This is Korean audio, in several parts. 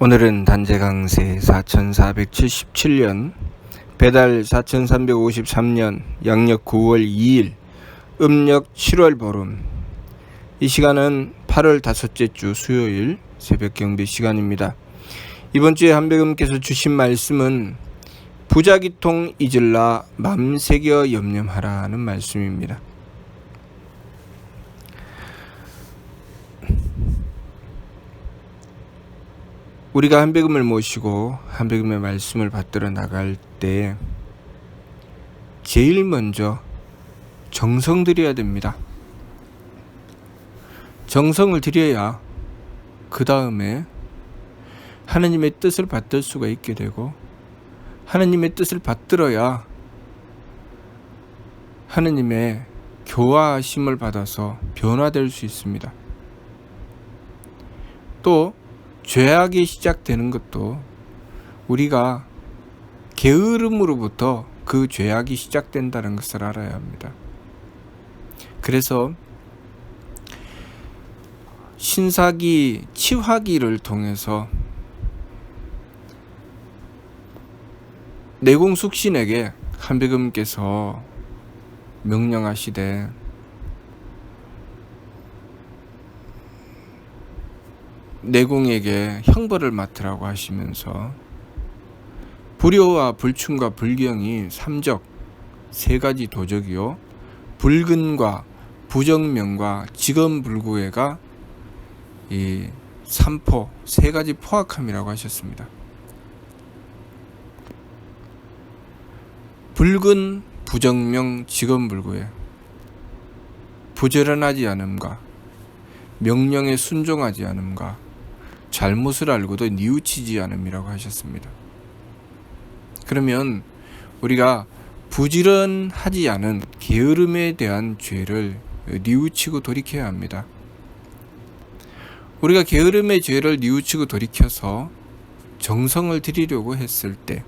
오늘은 단재강세 4477년 배달 4353년 양력 9월 2일 음력 7월 보름. 이 시간은 8월 다섯째 주 수요일 새벽 경배 시간입니다. 이번 주에 한백음께서 주신 말씀은 부자기통 잊을라 맘 새겨 염려하라는 말씀입니다. 우리가 한백음을 모시고 한백음의 말씀을 받들어 나갈 때 제일 먼저 정성 들여야 됩니다. 정성을 들여야 그 다음에 하느님의 뜻을 받들 수가 있게 되고, 하느님의 뜻을 받들어야 하느님의 교화하심을 받아서 변화될 수 있습니다. 또 죄악이 시작되는 것도 우리가 게으름으로부터 그 죄악이 시작된다는 것을 알아야 합니다. 그래서 신사기 치화기를 통해서 내공숙신에게 한백음께서 명령하시되 내공에게 형벌을 맡으라고 하시면서 불효와 불충과 불경이 삼적 세 가지 도적이요, 불근과 부정명과 직언불구애가 이 삼포 세 가지 포악함이라고 하셨습니다. 불근, 부정명, 직언불구애, 부지런하지 않음과 명령에 순종하지 않음과 잘못을 알고도 뉘우치지 않음이라고 하셨습니다. 그러면 우리가 부지런하지 않은 게으름에 대한 죄를 뉘우치고 돌이켜야 합니다. 우리가 게으름의 죄를 뉘우치고 돌이켜서 정성을 들이려고 했을 때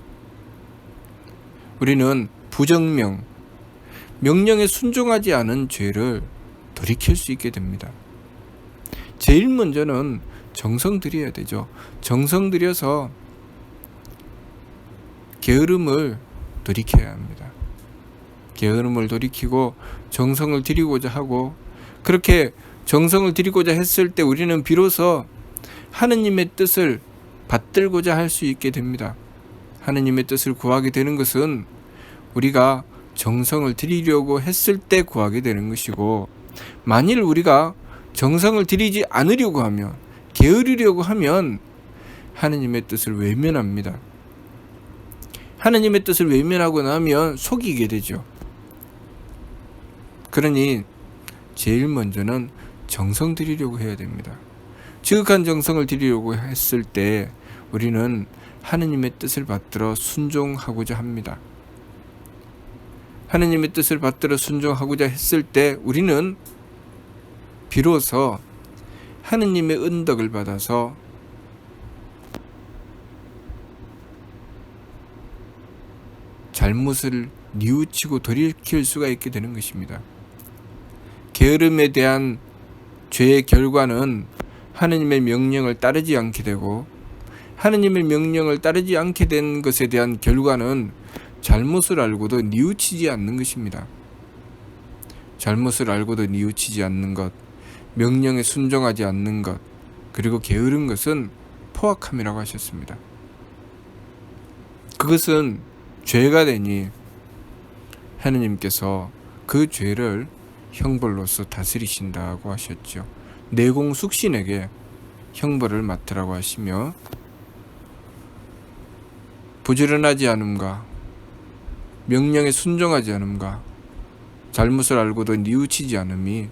우리는 부정명, 명령에 순종하지 않은 죄를 돌이킬 수 있게 됩니다. 제일 먼저는 정성 들여야 되죠. 정성 들여서 게으름을 돌이켜야 합니다. 게으름을 돌이키고 정성을 들이고자 하고, 그렇게 정성을 들이고자 했을 때 우리는 비로소 하느님의 뜻을 받들고자 할 수 있게 됩니다. 하느님의 뜻을 구하게 되는 것은 우리가 정성을 들이려고 했을 때 구하게 되는 것이고, 만일 우리가 정성을 들이지 않으려고 하면, 게으르려고 하면 하느님의 뜻을 외면합니다. 하느님의 뜻을 외면하고 나면 속이게 되죠. 그러니 제일 먼저는 정성 들이려고 해야 됩니다. 지극한 정성을 들이려고 했을 때 우리는 하느님의 뜻을 받들어 순종하고자 합니다. 하느님의 뜻을 받들어 순종하고자 했을 때 우리는 비로소 하느님의 은덕을 받아서 잘못을 뉘우치고 돌이킬 수가 있게 되는 것입니다. 게으름에 대한 죄의 결과는 하느님의 명령을 따르지 않게 되고, 하느님의 명령을 따르지 않게 된 것에 대한 결과는 잘못을 알고도 뉘우치지 않는 것입니다. 잘못을 알고도 뉘우치지 않는 것, 명령에 순종하지 않는 것, 그리고 게으른 것은 포악함이라고 하셨습니다. 그것은 죄가 되니 하느님께서 그 죄를 형벌로서 다스리신다고 하셨죠. 내공숙신에게 형벌을 맡으라고 하시며, 부지런하지 않음과 명령에 순종하지 않음과 잘못을 알고도 뉘우치지 않음이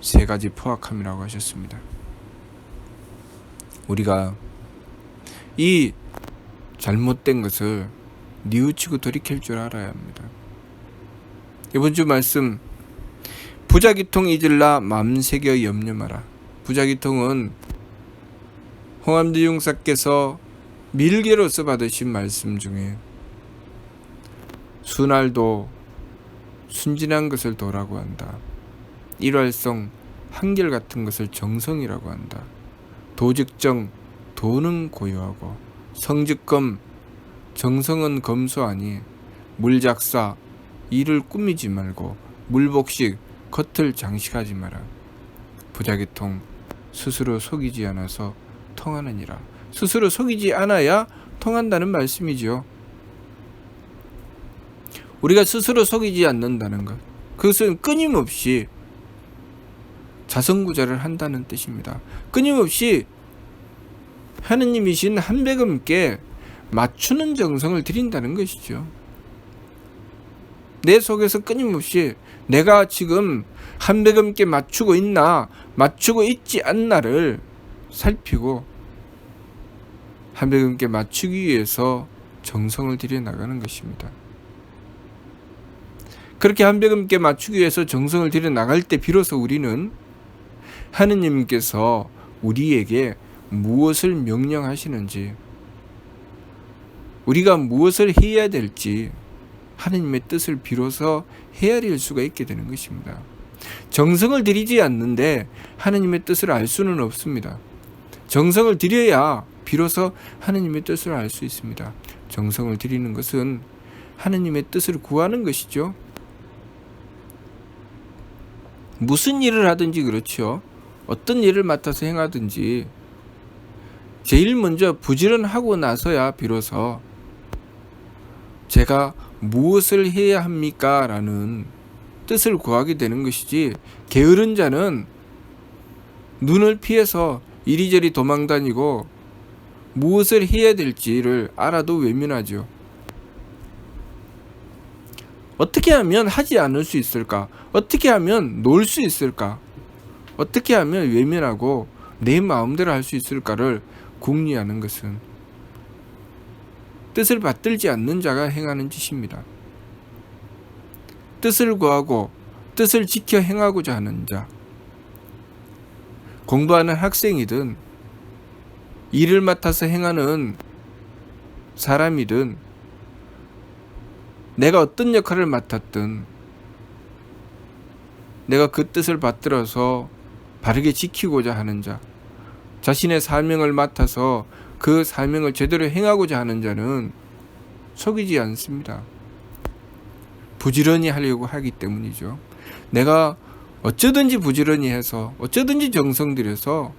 세 가지 포악함이라고 하셨습니다. 우리가 이 잘못된 것을 뉘우치고 돌이킬 줄 알아야 합니다. 이번 주 말씀, 부자기통 잊을라 맘 새겨 염려하라. 부자기통은 홍암지 용사께서 밀개로서 받으신 말씀 중에 순알도 순진한 것을 도라고 한다. 일활성 한결같은 것을 정성이라고 한다. 도직정 도는 고요하고 성직검 정성은 검소하니 물작사 이를 꾸미지 말고 물복식 겉을 장식하지 마라. 부자개통 스스로 속이지 않아서 통하느니라. 스스로 속이지 않아야 통한다는 말씀이죠. 우리가 스스로 속이지 않는다는 것, 그것은 끊임없이 자성구자를 한다는 뜻입니다. 끊임없이 하느님이신 한백음께 맞추는 정성을 들인다는 것이죠. 내 속에서 끊임없이 내가 지금 한백음께 맞추고 있나, 맞추고 있지 않나를 살피고 한백음께 맞추기 위해서 정성을 들여 나가는 것입니다. 그렇게 한백음께 맞추기 위해서 정성을 들여 나갈 때 비로소 우리는 하느님께서 우리에게 무엇을 명령하시는지, 우리가 무엇을 해야 될지 하느님의 뜻을 비로소 헤아릴 수가 있게 되는 것입니다. 정성을 들이지 않는데 하느님의 뜻을 알 수는 없습니다. 정성을 들여야 비로소 하느님의 뜻을 알 수 있습니다. 정성을 들이는 것은 하느님의 뜻을 구하는 것이죠. 무슨 일을 하든지 그렇죠. 어떤 일을 맡아서 행하든지 제일 먼저 부지런하고 나서야 비로소 제가 무엇을 해야 합니까? 라는 뜻을 구하게 되는 것이지, 게으른 자는 눈을 피해서 이리저리 도망다니고 무엇을 해야 될지를 알아도 외면하죠. 어떻게 하면 하지 않을 수 있을까? 어떻게 하면 놀 수 있을까? 어떻게 하면 외면하고 내 마음대로 할 수 있을까를 궁리하는 것은 뜻을 받들지 않는 자가 행하는 짓입니다. 뜻을 구하고 뜻을 지켜 행하고자 하는 자, 공부하는 학생이든 일을 맡아서 행하는 사람이든 내가 어떤 역할을 맡았든 내가 그 뜻을 받들어서 바르게 지키고자 하는 자, 자신의 사명을 맡아서 그 사명을 제대로 행하고자 하는 자는 속이지 않습니다. 부지런히 하려고 하기 때문이죠. 내가 어쩌든지 부지런히 해서 어쩌든지 정성 들여서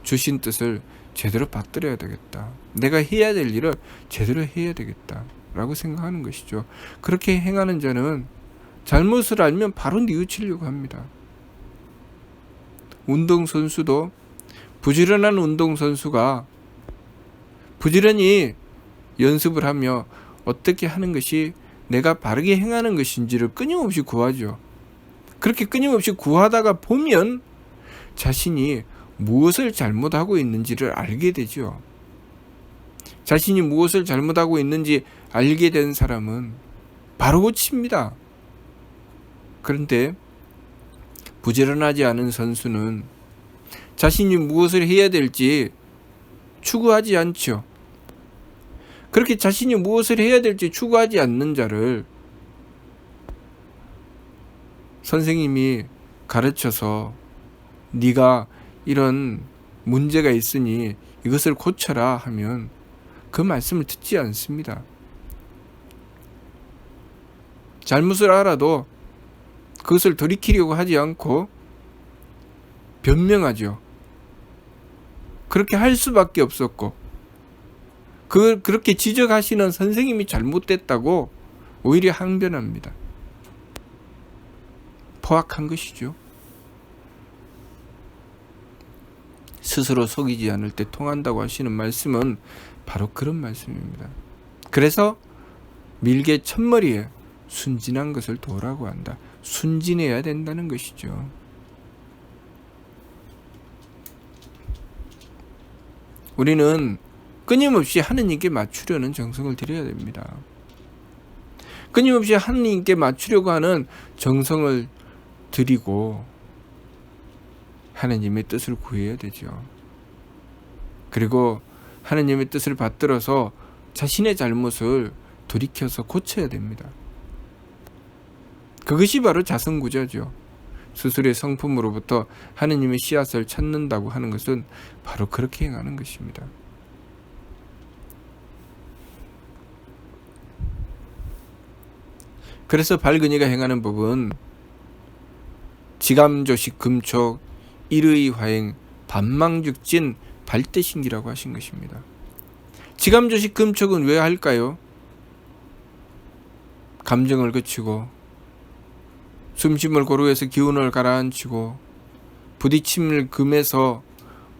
주신 뜻을 제대로 받들어야 되겠다. 내가 해야 될 일을 제대로 해야 되겠다 라고 생각하는 것이죠. 그렇게 행하는 자는 잘못을 알면 바로 뉘우치려고 합니다. 운동선수도, 부지런한 운동선수가 부지런히 연습을 하며 어떻게 하는 것이 내가 바르게 행하는 것인지를 끊임없이 구하죠. 그렇게 끊임없이 구하다가 보면 자신이 무엇을 잘못하고 있는지를 알게 되죠. 자신이 무엇을 잘못하고 있는지 알게 된 사람은 바로 고칩니다. 그런데 부지런하지 않은 선수는 자신이 무엇을 해야 될지 추구하지 않죠. 그렇게 자신이 무엇을 해야 될지 추구하지 않는 자를 선생님이 가르쳐서 네가 이런 문제가 있으니 이것을 고쳐라 하면 그 말씀을 듣지 않습니다. 잘못을 알아도 그것을 돌이키려고 하지 않고 변명하죠. 그렇게 할 수밖에 없었고, 그렇게 지적하시는 선생님이 잘못됐다고 오히려 항변합니다. 포악한 것이죠. 스스로 속이지 않을 때 통한다고 하시는 말씀은 바로 그런 말씀입니다. 그래서 밀개 첫머리에 순진한 것을 도라고 한다. 순진해야 된다는 것이죠. 우리는 끊임없이 하느님께 맞추려는 정성을 들여야 됩니다. 끊임없이 하느님께 맞추려고 하는 정성을 들이고 하느님의 뜻을 구해야 되죠. 그리고 하느님의 뜻을 받들어서 자신의 잘못을 돌이켜서 고쳐야 됩니다. 그것이 바로 자성구자죠. 스스로의 성품으로부터 하느님의 씨앗을 찾는다고 하는 것은 바로 그렇게 행하는 것입니다. 그래서 발근이가 행하는 법은 지감조식 금촉 일의 화행 반망즉진 발대신기라고 하신 것입니다. 지감조식 금촉은 왜 할까요? 감정을 거치고 숨심을 고루해서 기운을 가라앉히고 부딪힘을 금해서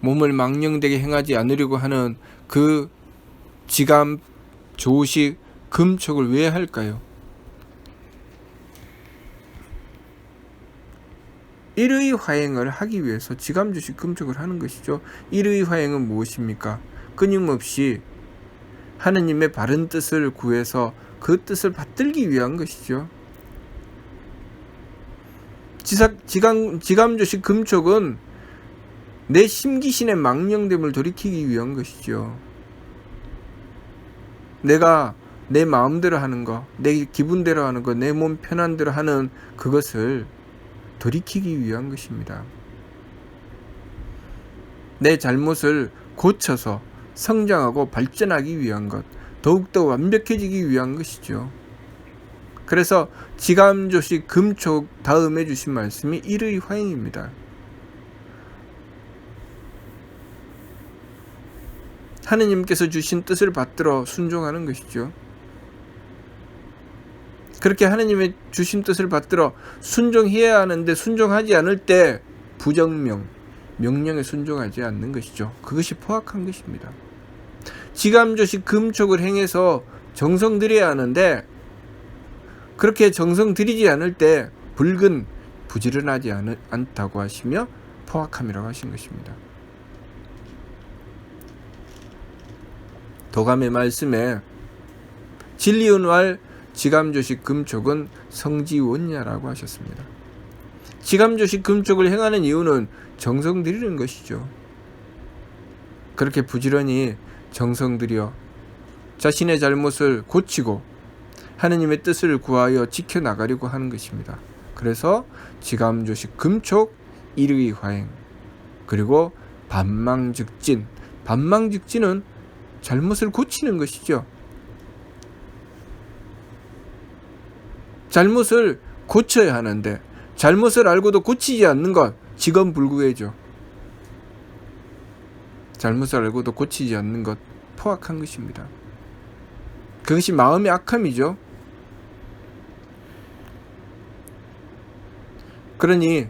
몸을 망령되게 행하지 않으려고 하는 그 지감 조식 금촉을 왜 할까요? 일의 화행을 하기 위해서 지감조식 금촉을 하는 것이죠. 일의 화행은 무엇입니까? 끊임없이 하느님의 바른 뜻을 구해서 그 뜻을 받들기 위한 것이죠. 지감조식 금촉은 내 심기신의 망령됨을 돌이키기 위한 것이죠. 내가 내 마음대로 하는 거, 내 기분대로 하는 거, 내 몸 편한 대로 하는 그것을 돌이키기 위한 것입니다. 내 잘못을 고쳐서 성장하고 발전하기 위한 것, 더욱더 완벽해지기 위한 것이죠. 그래서 지감조식 금촉 다음에 주신 말씀이 일의 화행입니다. 하느님께서 주신 뜻을 받들어 순종하는 것이죠. 그렇게 하느님의 주신 뜻을 받들어 순종해야 하는데 순종하지 않을 때 부정명, 명령에 순종하지 않는 것이죠. 그것이 포악한 것입니다. 지감조식 금촉을 행해서 정성 들여야 하는데 그렇게 정성 들이지 않을 때 불근 부지런하지 않다고 하시며 포악함이라고 하신 것입니다. 도감의 말씀에 진리은왈 지감조식 금촉은 성지원야라고 하셨습니다. 지감조식 금촉을 행하는 이유는 정성 들이는 것이죠. 그렇게 부지런히 정성 들여 자신의 잘못을 고치고 하느님의 뜻을 구하여 지켜나가려고 하는 것입니다. 그래서 지감조식 금촉 일의 화행 그리고 반망즉진, 반망즉진은 잘못을 고치는 것이죠. 잘못을 고쳐야 하는데 잘못을 알고도 고치지 않는 것 직언불구해죠. 잘못을 알고도 고치지 않는 것 포악한 것입니다. 그것이 마음의 악함이죠. 그러니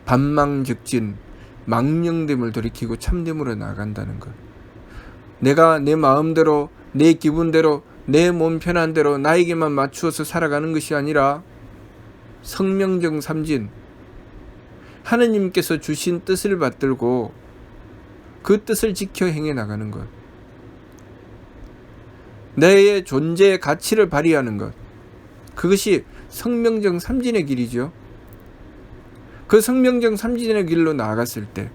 반망즉진 망령됨을 돌이키고 참됨으로 나아간다는 것. 내가 내 마음대로 내 기분대로 내 몸 편한 대로 나에게만 맞추어서 살아가는 것이 아니라 성명정 삼진 하느님께서 주신 뜻을 받들고 그 뜻을 지켜 행해 나가는 것. 내의 존재의 가치를 발휘하는 것. 그것이 성명정 삼진의 길이죠. 그 성명정 삼진의 길로 나아갔을 때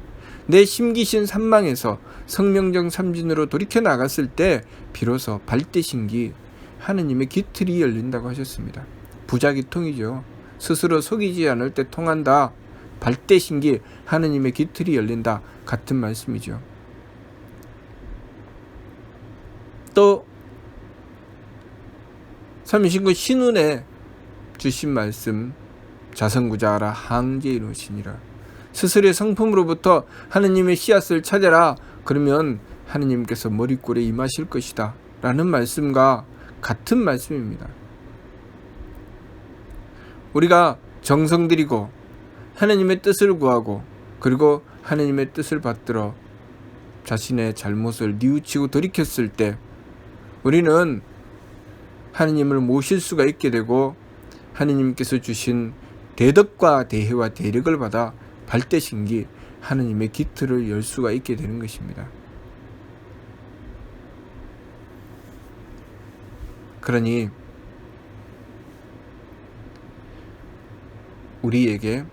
내 심기신 산망에서 성명정 삼진으로 돌이켜 나갔을 때 비로소 발대신기 하느님의 기틀이 열린다고 하셨습니다. 부자기통이죠. 스스로 속이지 않을 때 통한다. 발대신기 하느님의 기틀이 열린다. 같은 말씀이죠. 또 삼신구 신운에 주신 말씀 자성구자하라 항제이루시니라. 스스로의 성품으로부터 하느님의 씨앗을 찾아라. 그러면 하느님께서 머리꼴에 임하실 것이다 라는 말씀과 같은 말씀입니다. 우리가 정성 들이고 하느님의 뜻을 구하고 그리고 하느님의 뜻을 받들어 자신의 잘못을 뉘우치고 돌이켰을 때 우리는 하느님을 모실 수가 있게 되고 하느님께서 주신 대덕과 대혜와 대력을 받아 발대신기 하느님의 기틀을 열 수가 있게 되는 것입니다. 그러니 우리에게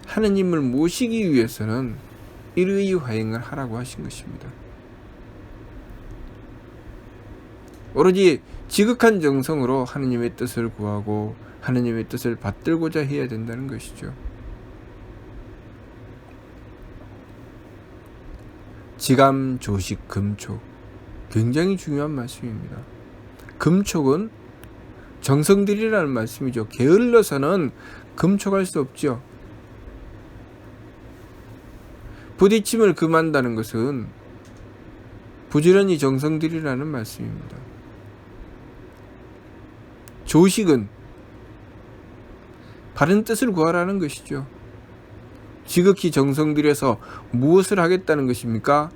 하느님을 모시기 위해서는 일의 화행을 하라고 하신 것입니다. 오로지 지극한 정성으로 하느님의 뜻을 구하고 하느님의 뜻을 받들고자 해야 된다는 것이죠. 지감, 조식, 금촉, 굉장히 중요한 말씀입니다. 금촉은 정성들이라는 말씀이죠. 게을러서는 금촉할 수 없죠. 부딪힘을 금한다는 것은 부지런히 정성들이라는 말씀입니다. 조식은 바른 뜻을 구하라는 것이죠. 지극히 정성들여서 무엇을 하겠다는 것입니까?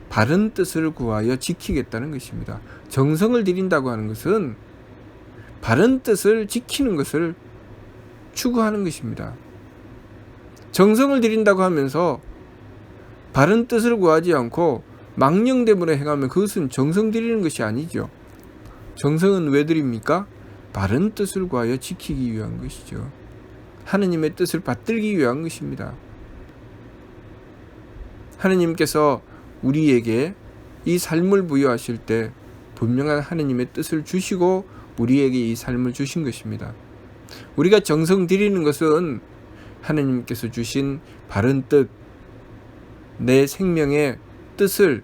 바른 뜻을 구하여 지키겠다는 것입니다. 정성을 들인다고 하는 것은 바른 뜻을 지키는 것을 추구하는 것입니다. 정성을 들인다고 하면서 바른 뜻을 구하지 않고 망령됨으로 행하면 그것은 정성 들이는 것이 아니죠. 정성은 왜 드립니까? 바른 뜻을 구하여 지키기 위한 것이죠. 하느님의 뜻을 받들기 위한 것입니다. 하느님께서 우리에게 이 삶을 부여하실 때 분명한 하느님의 뜻을 주시고 우리에게 이 삶을 주신 것입니다. 우리가 정성 들이는 것은 하느님께서 주신 바른 뜻, 내 생명의 뜻을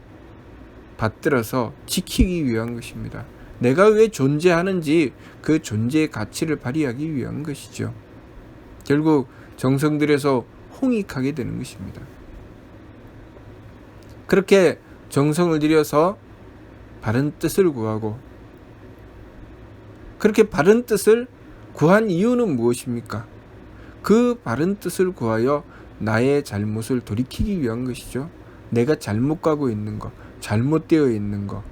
받들어서 지키기 위한 것입니다. 내가 왜 존재하는지 그 존재의 가치를 발휘하기 위한 것이죠. 결국 정성 들여서 홍익하게 되는 것입니다. 그렇게 정성을 들여서 바른 뜻을 구하고, 그렇게 바른 뜻을 구한 이유는 무엇입니까? 그 바른 뜻을 구하여 나의 잘못을 돌이키기 위한 것이죠. 내가 잘못 가고 있는 것, 잘못되어 있는 것,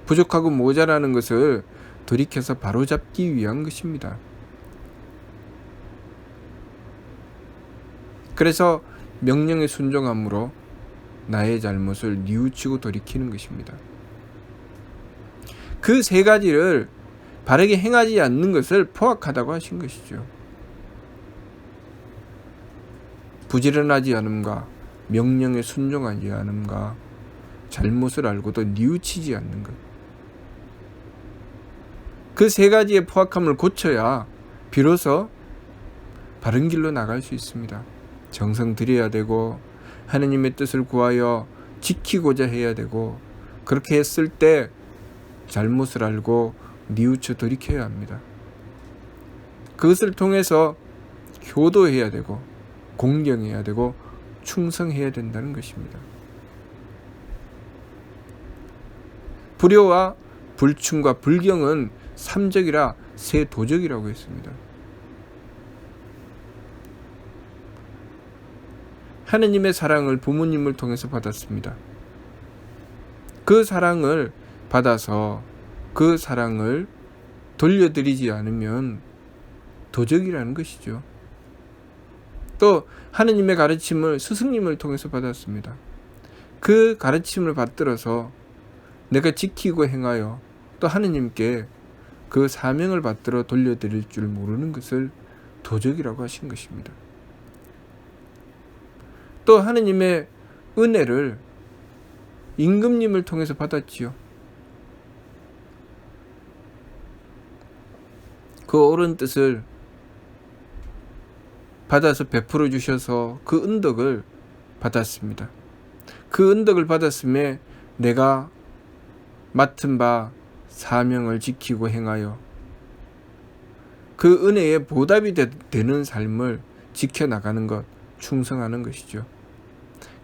부족하고 모자라는 것을 돌이켜서 바로잡기 위한 것입니다. 그래서 명령에 순종함으로 나의 잘못을 뉘우치고 돌이키는 것입니다. 그 세 가지를 바르게 행하지 않는 것을 포악하다고 하신 것이죠. 부지런하지 않음과 명령에 순종하지 않음과 잘못을 알고도 뉘우치지 않는 것. 그 세 가지의 포악함을 고쳐야 비로소 바른 길로 나갈 수 있습니다. 정성 들여야 되고 하느님의 뜻을 구하여 지키고자 해야 되고, 그렇게 했을 때 잘못을 알고 뉘우쳐 돌이켜야 합니다. 그것을 통해서 효도해야 되고 공경해야 되고 충성해야 된다는 것입니다. 불효와 불충과 불경은 삼적이라 세 도적이라고 했습니다. 하느님의 사랑을 부모님을 통해서 받았습니다. 그 사랑을 받아서 그 사랑을 돌려드리지 않으면 도적이라는 것이죠. 또 하느님의 가르침을 스승님을 통해서 받았습니다. 그 가르침을 받들어서 내가 지키고 행하여 또 하느님께 그 사명을 받들어 돌려드릴 줄 모르는 것을 도적이라고 하신 것입니다. 또 하느님의 은혜를 임금님을 통해서 받았지요. 그 옳은 뜻을 받아서 베풀어 주셔서 그 은덕을 받았습니다. 그 은덕을 받았음에 내가 맡은 바 사명을 지키고 행하여 그 은혜에 보답이 되는 삶을 지켜나가는 것, 충성하는 것이죠.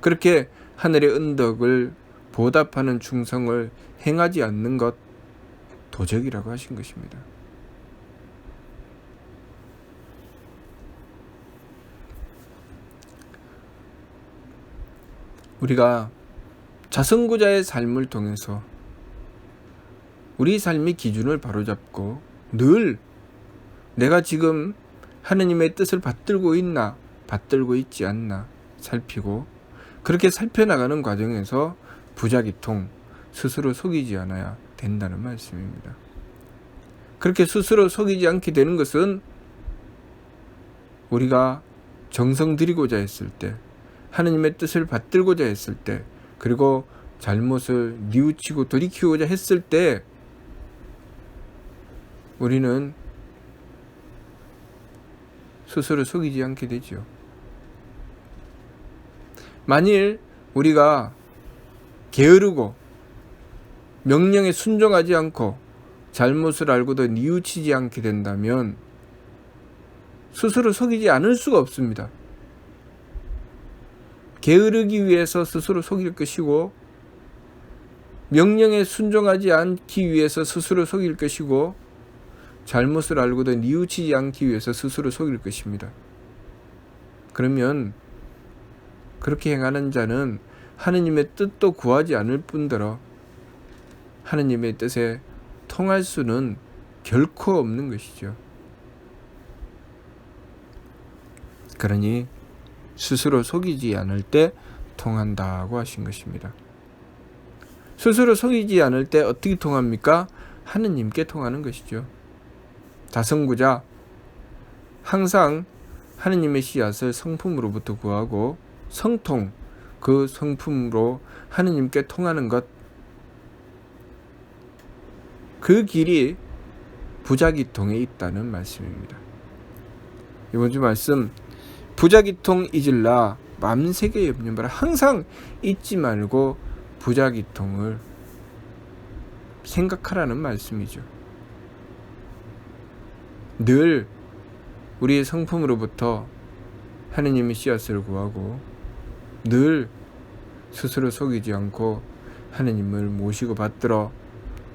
그렇게 하늘의 은덕을 보답하는 충성을 행하지 않는 것, 도적이라고 하신 것입니다. 우리가 자선구자의 삶을 통해서 우리 삶의 기준을 바로잡고 늘 내가 지금 하느님의 뜻을 받들고 있나, 받들고 있지 않나 살피고, 그렇게 살펴나가는 과정에서 부작위통, 스스로 속이지 않아야 된다는 말씀입니다. 그렇게 스스로 속이지 않게 되는 것은 우리가 정성 들이고자 했을 때, 하느님의 뜻을 받들고자 했을 때, 그리고 잘못을 뉘우치고 돌이키고자 했을 때 우리는 스스로 속이지 않게 되죠. 만일 우리가 게으르고 명령에 순종하지 않고 잘못을 알고도 뉘우치지 않게 된다면 스스로 속이지 않을 수가 없습니다. 게으르기 위해서 스스로 속일 것이고 명령에 순종하지 않기 위해서 스스로 속일 것이고 잘못을 알고도 뉘우치지 않기 위해서 스스로 속일 것입니다. 그러면 그렇게 행하는 자는 하느님의 뜻도 구하지 않을 뿐더러 하느님의 뜻에 통할 수는 결코 없는 것이죠. 그러니 스스로 속이지 않을 때 통한다고 하신 것입니다. 스스로 속이지 않을 때 어떻게 통합니까? 하느님께 통하는 것이죠. 자성구자, 항상 하느님의 씨앗을 성품으로부터 구하고 성통, 그 성품으로 하느님께 통하는 것, 그 길이 부자기통에 있다는 말씀입니다. 이번 주 말씀, 부자기통 잊을라 맘새게 염려 마라. 항상 잊지 말고 부자기통을 생각하라는 말씀이죠. 늘 우리의 성품으로부터 하느님의 씨앗을 구하고 늘 스스로 속이지 않고 하느님을 모시고 받들어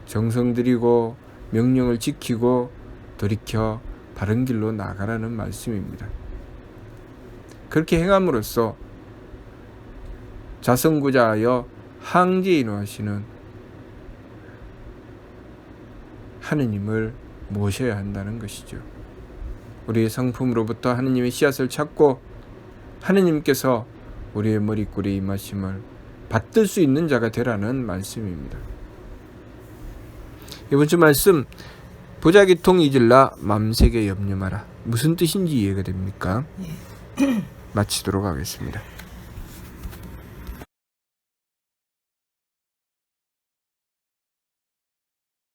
정성 들이고 명령을 지키고 돌이켜 바른 길로 나가라는 말씀입니다. 그렇게 행함으로써 자성구자하여 항제인하시는 하느님을 모셔야 한다는 것이죠. 우리의 성품으로부터 하느님의 씨앗을 찾고 하느님께서 우리의 머리꼬리에 임하심을 받들 수 있는 자가 되라는 말씀입니다. 이번 주 말씀, 부자기통 잊을라 맘새게 염려 마라. 무슨 뜻인지 이해가 됩니까? 마치도록 하겠습니다.